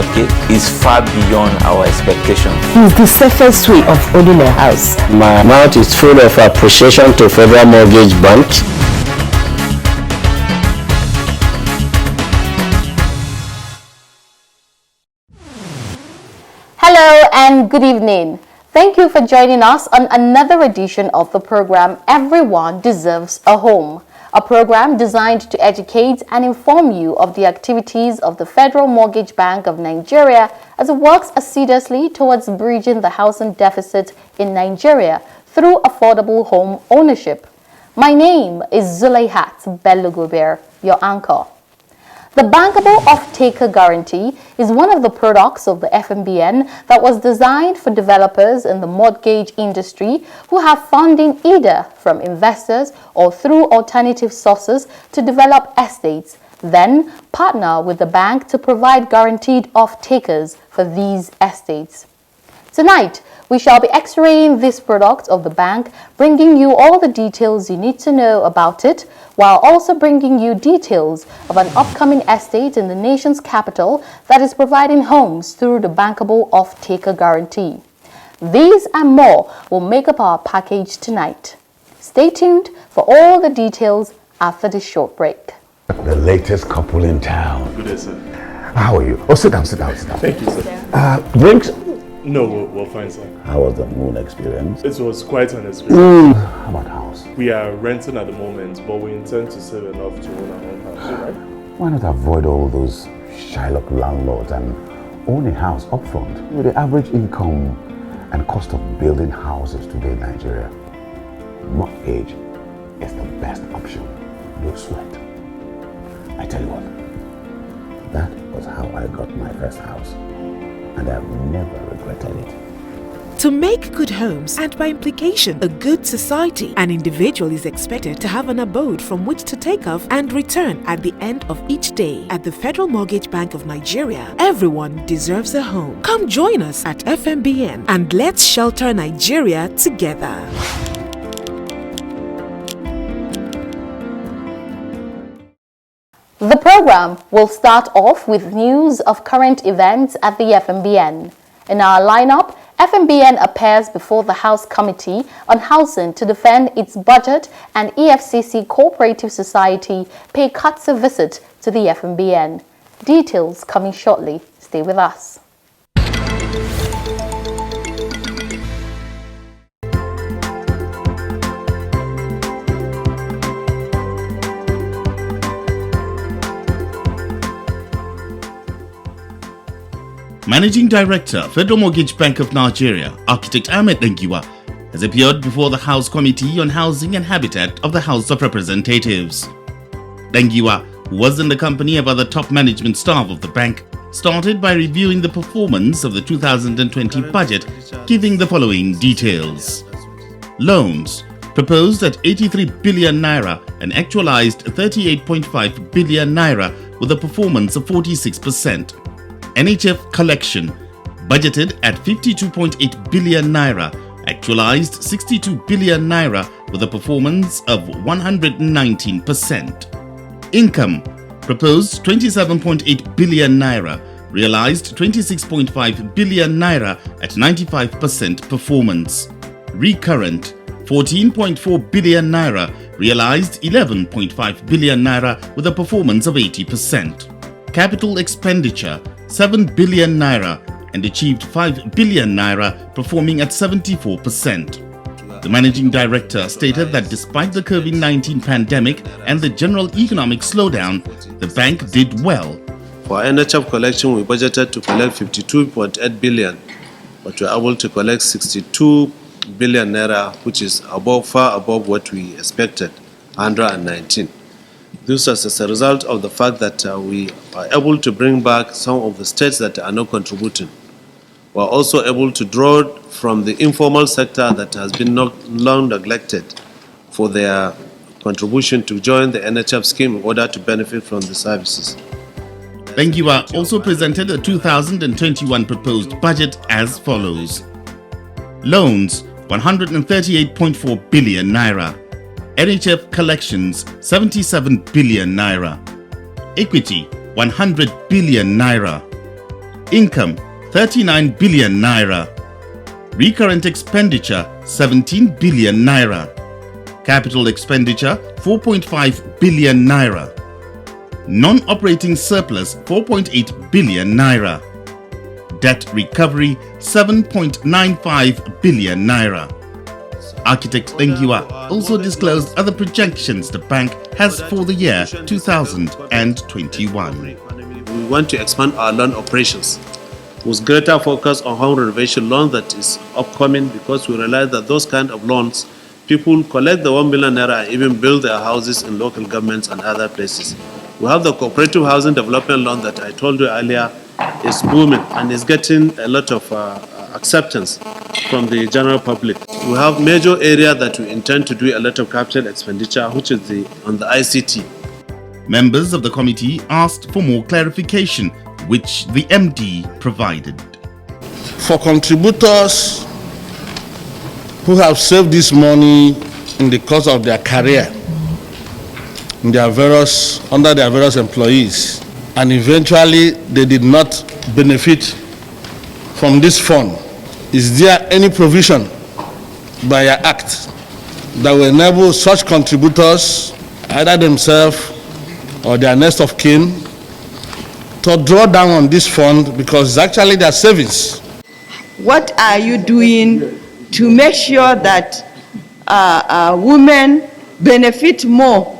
mortgage is far beyond our expectation. It's the safest way of owning a house. My mouth is full of appreciation to Federal Mortgage Bank. Hello and good evening. Thank you for joining us on another edition of the program Everyone Deserves a Home, a program designed to educate and inform you of the activities of the Federal Mortgage Bank of Nigeria as it works assiduously towards bridging the housing deficit in Nigeria through affordable home ownership. My name is Zulaihat Bello-Gober, your anchor. The bankable off-taker guarantee is one of the products of the FMBN that was designed for developers in the mortgage industry who have funding either from investors or through alternative sources to develop estates, then partner with the bank to provide guaranteed off-takers for these estates. Tonight, we shall be x-raying this product of the bank, bringing you all the details you need to know about it, while also bringing you details of an upcoming estate in the nation's capital that is providing homes through the bankable off-taker guarantee. These and more will make up our package tonight. Stay tuned for all the details after this short break. The latest couple in town. Good day, sir. How are you? Oh, sit down. Thank you, sir. Drinks? No, we're fine, sir. How was the moon experience? It was quite an experience. How about house? We are renting at the moment, but we intend to save enough to own our own house, right? Why not avoid all those Shylock landlords and own a house up front? With the average income and cost of building houses today in Nigeria, mortgage is the best option. No sweat. I tell you what, that was how I got my first house. And I've never regretted it. To make good homes, and by implication a good society, an individual is expected to have an abode from which to take off and return at the end of each day. At the Federal Mortgage Bank of Nigeria, everyone deserves a home. Come join us at FMBN and let's shelter Nigeria together. The program will start off with news of current events at the FMBN. In our lineup, FMBN appears before the House Committee on Housing to defend its budget, and EFCC Cooperative Society pay cuts a visit to the FMBN. Details coming shortly. Stay with us. Managing Director, Federal Mortgage Bank of Nigeria, Architect Ahmed Dengiwa, has appeared before the House Committee on Housing and Habitat of the House of Representatives. Dengiwa, who was in the company of other top management staff of the bank, started by reviewing the performance of the 2020 budget, giving the following details. Loans proposed at 83 billion naira and actualized 38.5 billion naira with a performance of 46%. NHF collection budgeted at 52.8 billion naira, actualized 62 billion naira with a performance of 119%. Income proposed 27.8 billion naira, realized 26.5 billion naira at 95% performance. Recurrent 14.4 billion naira, realized 11.5 billion naira with a performance of 80%. Capital expenditure 7 billion naira and achieved 5 billion naira, performing at 74%. The managing director stated that despite the COVID-19 pandemic and the general economic slowdown, the bank did well. For NHF collection, we budgeted to collect 52.8 billion, but we were able to collect 62 billion naira, which is far above what we expected, 119. This was as a result of the fact that we are able to bring back some of the states that are not contributing. We are also able to draw from the informal sector that has been long neglected for their contribution to join the NHF scheme in order to benefit from the services. Dengiwa also presented a 2021 proposed budget as follows. Loans 138.4 billion naira. NHF collections 77 billion naira. Equity 100 billion naira. Income 39 billion naira. Recurrent expenditure 17 billion naira. Capital expenditure 4.5 billion naira. Non-operating surplus 4.8 billion naira. Debt recovery 7.95 billion naira. Architect Lengiwa also disclosed other projections the bank has for the year 2021. We want to expand our loan operations with greater focus on home renovation loan that is upcoming, because we realize that those kind of loans, people collect the 1 million naira and even build their houses in local governments and other places. We have the cooperative housing development loan that I told you earlier is booming and is getting a lot of acceptance from the general public. We have major area that we intend to do a lot of capital expenditure, which is on the ICT. Members of the committee asked for more clarification, which the MD provided. For contributors who have saved this money in the course of their career, in under their various employees, and eventually they did not benefit from this fund, is there any provision by your act that will enable such contributors, either themselves or their next of kin, to draw down on this fund because it's actually their savings? What are you doing to make sure that women benefit more?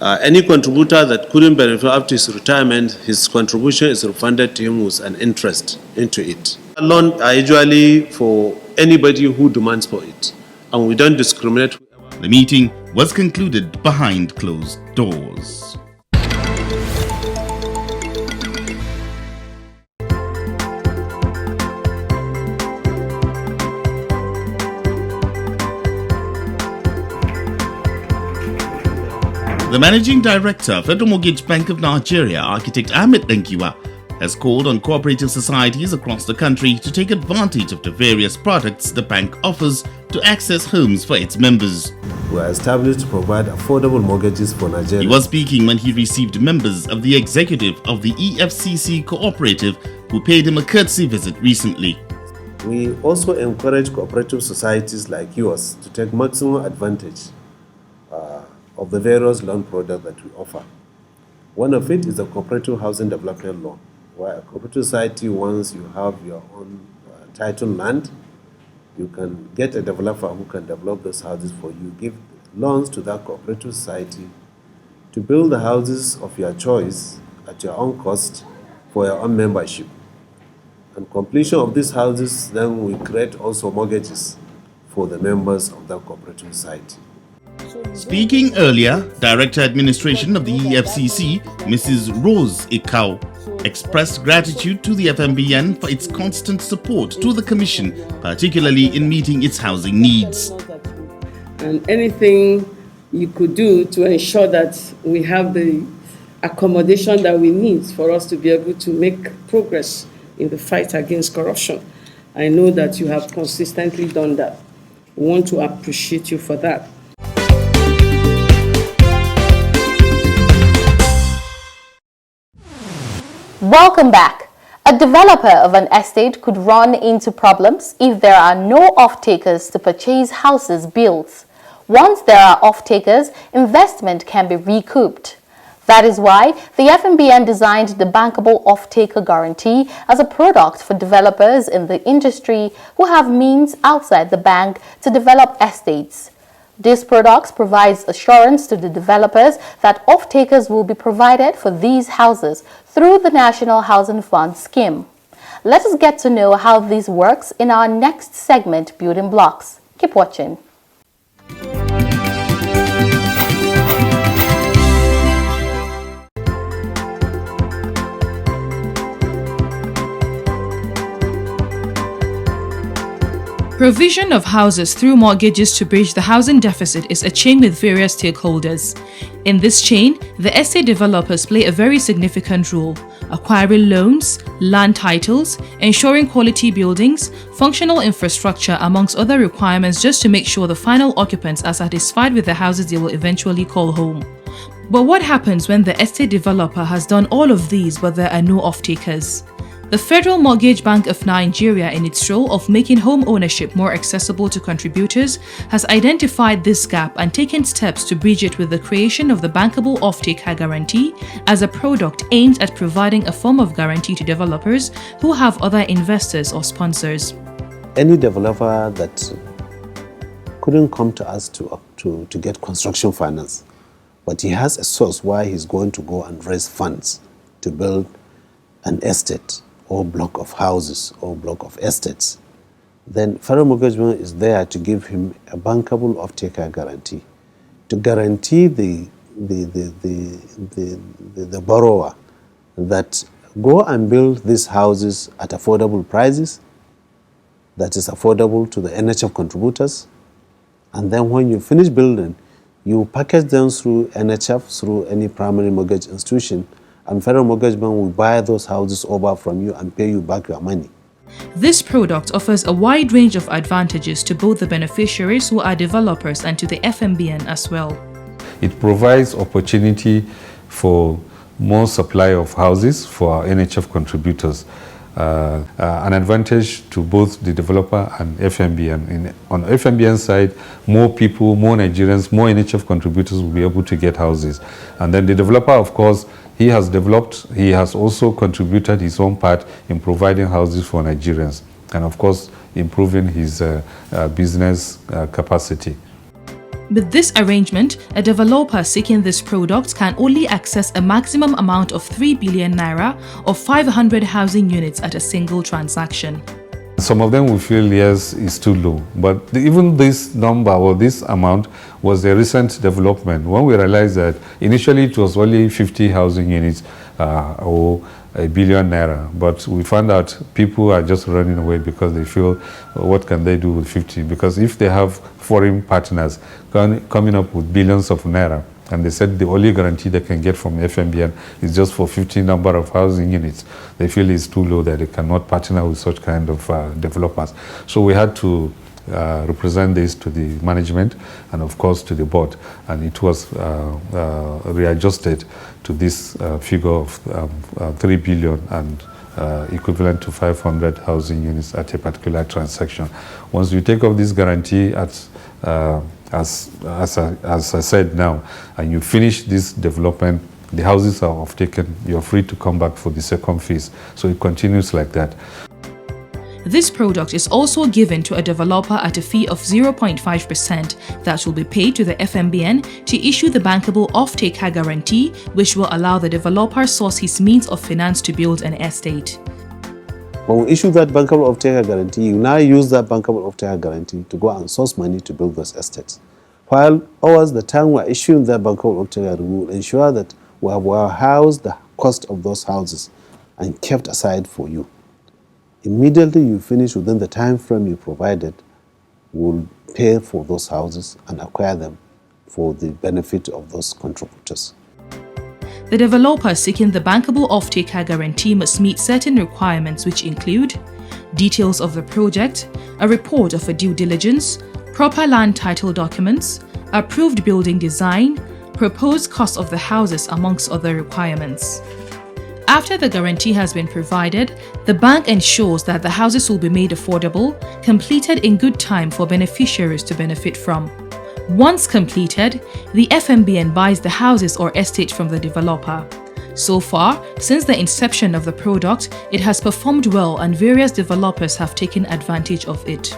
Any contributor that couldn't benefit after his retirement, his contribution is refunded to him with an interest into it. Loans are usually for anybody who demands for it, and we don't discriminate. The meeting was concluded behind closed doors. The Managing Director, Federal Mortgage Bank of Nigeria, Architect Ahmed Lengiwa, has called on cooperative societies across the country to take advantage of the various products the bank offers to access homes for its members. We are established to provide affordable mortgages for Nigeria. He was speaking when he received members of the executive of the EFCC cooperative who paid him a courtesy visit recently. We also encourage cooperative societies like yours to take maximum advantage of the various loan products that we offer. One of it is the cooperative housing development loan, where a cooperative society, once you have your own title land, you can get a developer who can develop those houses for you, give loans to that cooperative society to build the houses of your choice at your own cost for your own membership. And completion of these houses, then we create also mortgages for the members of that cooperative society. Speaking earlier, Director Administration of the EFCC, Mrs. Rose Ikau, expressed gratitude to the FMBN for its constant support to the Commission, particularly in meeting its housing needs. And anything you could do to ensure that we have the accommodation that we need for us to be able to make progress in the fight against corruption. I know that you have consistently done that. We want to appreciate you for that. Welcome back. A developer of an estate could run into problems if there are no off-takers to purchase houses built. Once there are off-takers, investment can be recouped. That is why the FMBN designed the bankable off-taker guarantee as a product for developers in the industry who have means outside the bank to develop estates. This product provides assurance to the developers that off-takers will be provided for these houses through the National Housing Fund scheme. Let us get to know how this works in our next segment, Building Blocks. Keep watching. Provision of houses through mortgages to bridge the housing deficit is a chain with various stakeholders. In this chain, the estate developers play a very significant role, acquiring loans, land titles, ensuring quality buildings, functional infrastructure, amongst other requirements, just to make sure the final occupants are satisfied with the houses they will eventually call home. But what happens when the estate developer has done all of these but there are no off-takers? The Federal Mortgage Bank of Nigeria, in its role of making home ownership more accessible to contributors, has identified this gap and taken steps to bridge it with the creation of the Bankable Off-Taker Guarantee as a product aimed at providing a form of guarantee to developers who have other investors or sponsors. Any developer that couldn't come to us to get construction finance, but he has a source where he's going to go and raise funds to build an estate or block of houses or block of estates, then Federal Mortgage Bank is there to give him a bankable off-taker guarantee, to guarantee the borrower that go and build these houses at affordable prices, that is affordable to the NHF contributors, and then when you finish building, you package them through NHF, through any primary mortgage institution, and Federal Mortgage Bank will buy those houses over from you and pay you back your money. This product offers a wide range of advantages to both the beneficiaries who are developers and to the FMBN as well. It provides opportunity for more supply of houses for our NHF contributors. An advantage to both the developer and FMBN. On the FMBN side, more people, more Nigerians, more NHF contributors will be able to get houses. And then the developer, of course, he has developed, he has also contributed his own part in providing houses for Nigerians and, of course, improving his business capacity. With this arrangement, a developer seeking this product can only access a maximum amount of 3 billion naira or 500 housing units at a single transaction. Some of them will feel yes, it's too low, but even this number or this amount was a recent development when we realized that initially it was only 50 housing units or a billion naira, but we found out people are just running away because they feel, what can they do with 50? Because if they have foreign partners coming up with billions of naira, and they said the only guarantee they can get from FMBN is just for 50 number of housing units, they feel it's too low, that they cannot partner with such kind of developers. So we had to represent this to the management and of course to the board, and it was readjusted to this figure of 3 billion and equivalent to 500 housing units at a particular transaction. Once you take off this guarantee at as I said now, and you finish this development, the houses are off-taken, you're free to come back for the second phase. So it continues like that. This product is also given to a developer at a fee of 0.5% that will be paid to the FMBN to issue the bankable off-taker guarantee, which will allow the developer source his means of finance to build an estate. When we issue that bankable off-taker guarantee, you now use that bankable off-taker guarantee to go and source money to build those estates. While always the time we're issuing that bankable off-taker, we will ensure that we have housed the cost of those houses and kept aside for you. Immediately you finish within the time frame you provided, we'll pay for those houses and acquire them for the benefit of those contributors. The developer seeking the bankable off-taker guarantee must meet certain requirements, which include details of the project, a report of a due diligence, proper land title documents, approved building design, proposed cost of the houses, amongst other requirements. After the guarantee has been provided, the bank ensures that the houses will be made affordable, completed in good time for beneficiaries to benefit from. Once completed, the FMBN buys the houses or estate from the developer. So far, since the inception of the product, it has performed well and various developers have taken advantage of it.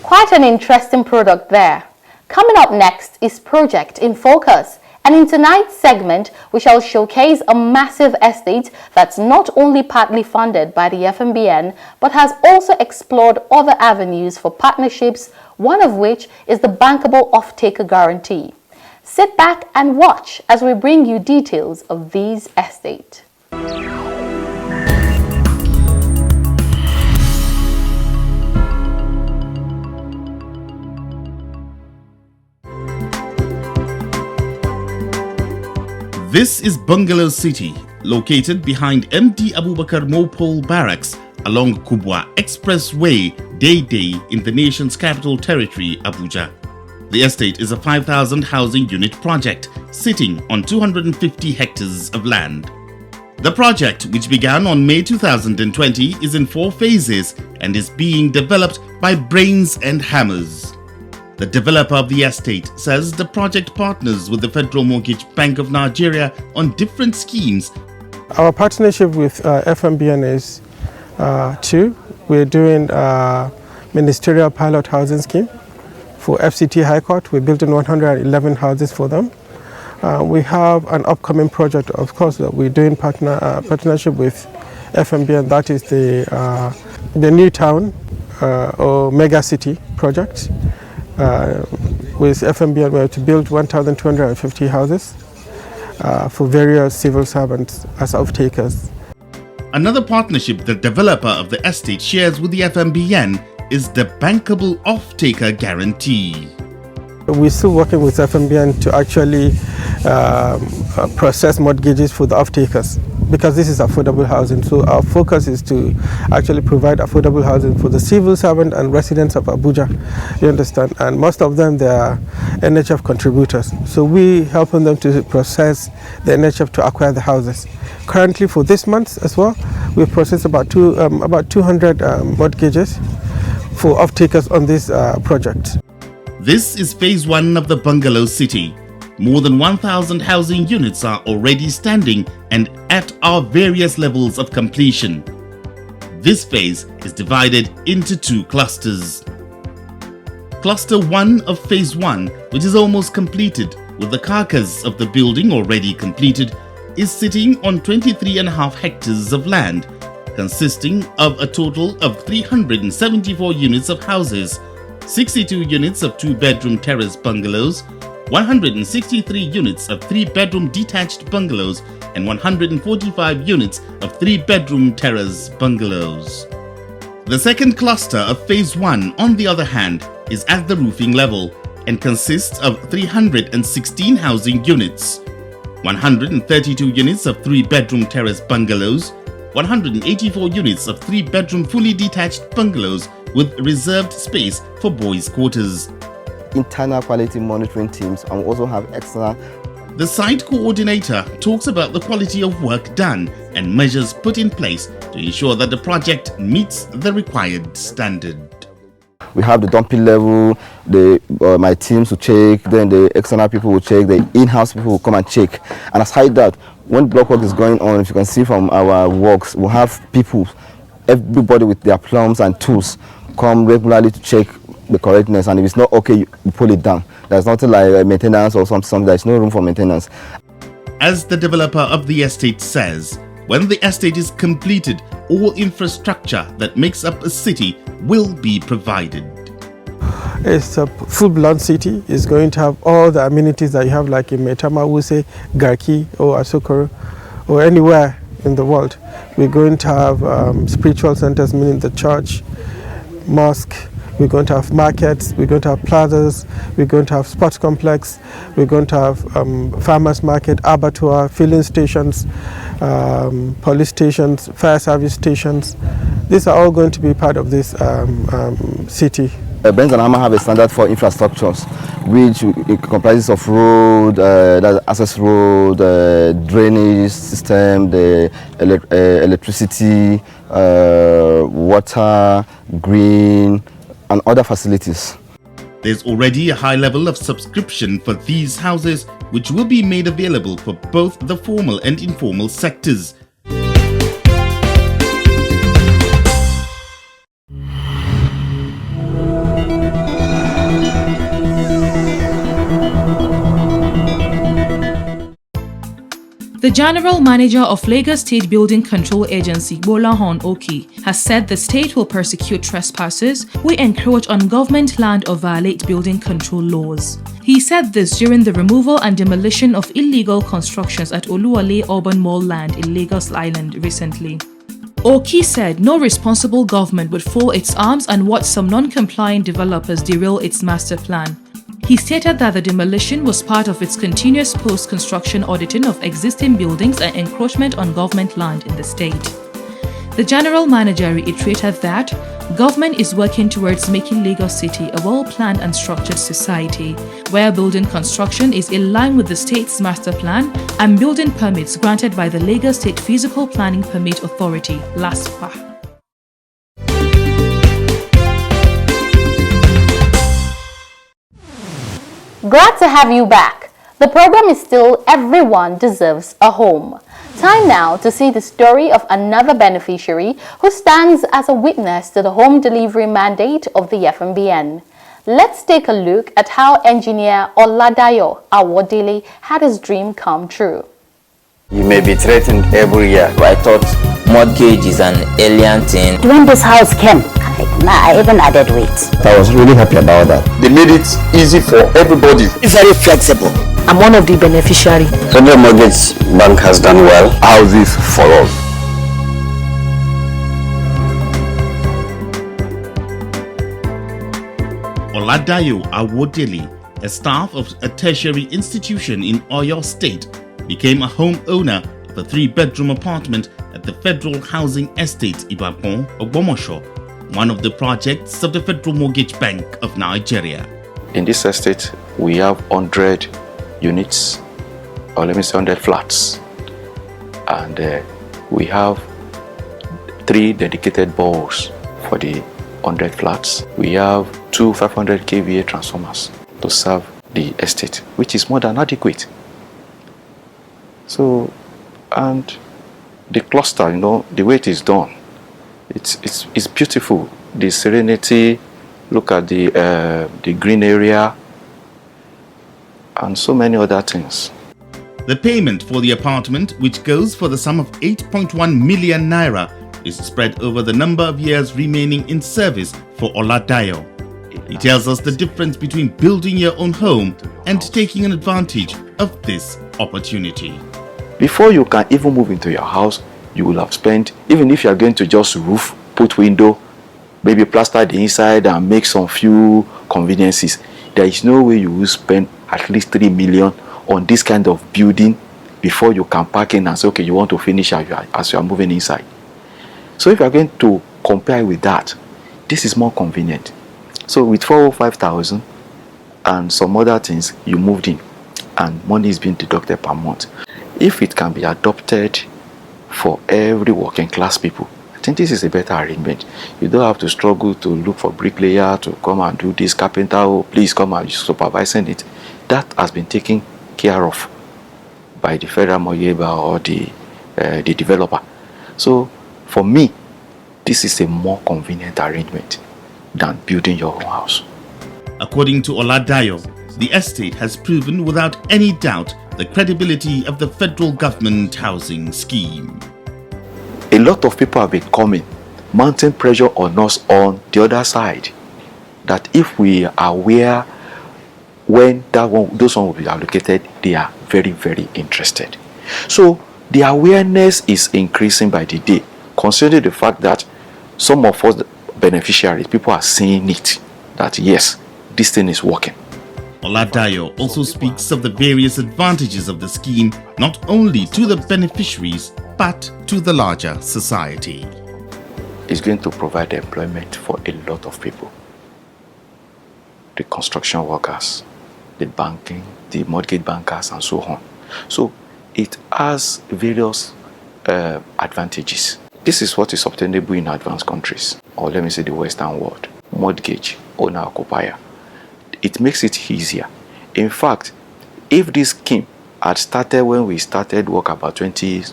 Quite an interesting product there. Coming up next is Project in Focus, and in tonight's segment we shall showcase a massive estate that's not only partly funded by the FMBN but has also explored other avenues for partnerships, one of which is the bankable off-taker guarantee. Sit back and watch as we bring you details of these estates. This is Bungalow City, located behind MD Abubakar Mopol Barracks along Kubwa Expressway, Day in the nation's capital territory, Abuja. The estate is a 5,000 housing unit project sitting on 250 hectares of land. The project, which began on May 2020, is in 4 phases and is being developed by Brains and Hammers. The developer of the estate says the project partners with the Federal Mortgage Bank of Nigeria on different schemes. Our partnership with FMBN is 2. We're doing a ministerial pilot housing scheme for FCT High Court. We're building 111 houses for them. We have an upcoming project, of course, that we're doing partnership with FMBN. That is the New Town or Mega City project. With FMBN, we have to build 1,250 houses for various civil servants as off-takers. Another partnership the developer of the estate shares with the FMBN is the bankable off-taker guarantee. We're still working with FMBN to actually process mortgages for the off-takers, because this is affordable housing. So our focus is to actually provide affordable housing for the civil servant and residents of Abuja, you understand? And most of them, they are NHF contributors. So we helping them to process the NHF to acquire the houses. Currently for this month as well, we've processed about 200 mortgages for off-takers on this project. This is phase 1 of the bungalow city. More than 1,000 housing units are already standing and at our various levels of completion. This phase is divided into 2 clusters. Cluster 1 of phase 1, which is almost completed with the carcass of the building already completed, is sitting on 23.5 hectares of land, consisting of a total of 374 units of houses, 62 units of 2-bedroom terrace bungalows, 163 units of 3-bedroom detached bungalows, and 145 units of 3-bedroom terrace bungalows. The second cluster of phase 1, on the other hand, is at the roofing level and consists of 316 housing units, 132 units of 3-bedroom terrace bungalows, 184 units of 3-bedroom fully detached bungalows with reserved space for boys' quarters. Internal quality monitoring teams, and we also have external. The site coordinator talks about the quality of work done and measures put in place to ensure that the project meets the required standard. We have the dumping level, my teams will check, then the external people will check, the in-house people will come and check. And aside that, when block work is going on, if you can see from our works, we'll have people, everybody with their plumbs and tools, come regularly to check the correctness, and if it's not okay, you pull it down. There's nothing like maintenance or something, there's no room for maintenance. As the developer of the estate says, when the estate is completed, all infrastructure that makes up a city will be provided. It's a full-blown city. It's going to have all the amenities that you have, like in Maitama, Wuse, Garki, or Asokoro, or anywhere in the world. We're going to have spiritual centers, meaning the church, mosque. We're going to have markets, we're going to have plazas, we're going to have sports complex, we're going to have farmers market, abattoir, filling stations, police stations, fire service stations. These are all going to be part of this city. Benz and Hammer have a standard for infrastructures, which it comprises of road, access road, drainage system, the electricity, water, green, and other facilities. There's already a high level of subscription for these houses, which will be made available for both the formal and informal sectors. The General Manager of Lagos State Building Control Agency, Bolahon Oki, has said the state will persecute trespassers who encroach on government land or violate building control laws. He said this during the removal and demolition of illegal constructions at Oluwole Urban Mall land in Lagos Island recently. Oki said no responsible government would fold its arms and watch some non-compliant developers derail its master plan. He stated that the demolition was part of its continuous post-construction auditing of existing buildings and encroachment on government land in the state. The General Manager reiterated that government is working towards making Lagos City a well-planned and structured society, where building construction is in line with the state's master plan and building permits granted by the Lagos State Physical Planning Permit Authority, LASPA. Glad to have you back. The program is still Everyone Deserves a Home. Time now to see the story of another beneficiary who stands as a witness to the home delivery mandate of the FMBN. Let's take a look at how engineer Oladayo Awodele had his dream come true. You may be threatened every year. I thought mortgage is an alien thing. When this house came, I even added weight. I was really happy about that. They made it easy for everybody. It's very flexible. I'm one of the beneficiaries. Federal Mortgage Bank has done well. Houses for all. Oladayo Awodele, a staff of a tertiary institution in Oyo State, became a homeowner of a 3-bedroom apartment at the Federal Housing Estate Ibadan, Ogbomoso, one of the projects of the Federal Mortgage Bank of Nigeria. In this estate, we have 100 units, or let me say 100 flats, and we have 3 dedicated balls for the 100 flats. We have 2 500 kVA transformers to serve the estate, which is more than adequate. So, and the cluster, you know, the way it is done, it's beautiful. The serenity, look at the green area, and so many other things. The payment for the apartment, which goes for the sum of 8.1 million naira, is spread over the number of years remaining in service for Oladayo. He tells us the difference between building your own home and taking an advantage of this opportunity. Before you can even move into your house, you will have spent, even if you are going to just roof, put window, maybe plaster the inside and make some few conveniences, there is no way you will spend at least 3 million on this kind of building before you can pack in and say, okay, you want to finish as you are moving inside. So if you are going to compare with that, this is more convenient. So with 405,000 and some other things, you moved in and money is being deducted per month. If it can be adopted for every working class people, I think this is a better arrangement. You don't have to struggle to look for bricklayer to come and do this, carpenter, oh, please come and supervising it. That has been taken care of by the Federal Mortgage Bank or the developer. So for me, this is a more convenient arrangement than building your own house. According to Oladayo, the estate has proven without any doubt the credibility of the federal government housing scheme. A lot of people have been coming, mounting pressure on us on the other side, that if we are aware when those ones will be allocated, they are very, very interested. So the awareness is increasing by the day, considering the fact that some of us beneficiaries, people are seeing it, that yes, this thing is working. Oladayo also speaks of the various advantages of the scheme, not only to the beneficiaries, but to the larger society. It's going to provide employment for a lot of people. The construction workers, the banking, the mortgage bankers, and so on. So it has various advantages. This is what is obtainable in advanced countries, or let me say the Western world. Mortgage, owner-occupier. It makes it easier. In fact, if this scheme had started when we started work about 20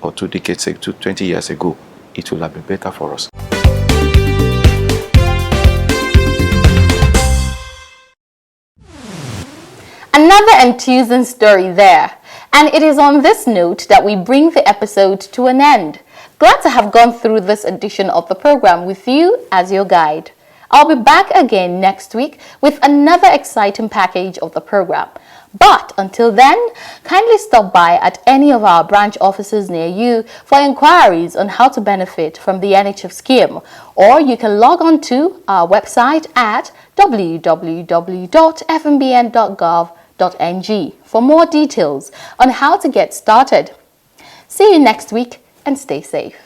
or 2 decades ago, 20 years ago, it would have been better for us. Another enthusing story there. And it is on this note that we bring the episode to an end. Glad to have gone through this edition of the program with you as your guide. I'll be back again next week with another exciting package of the program. But until then, kindly stop by at any of our branch offices near you for inquiries on how to benefit from the NHF scheme, or you can log on to our website at www.fmbn.gov.ng for more details on how to get started. See you next week and stay safe.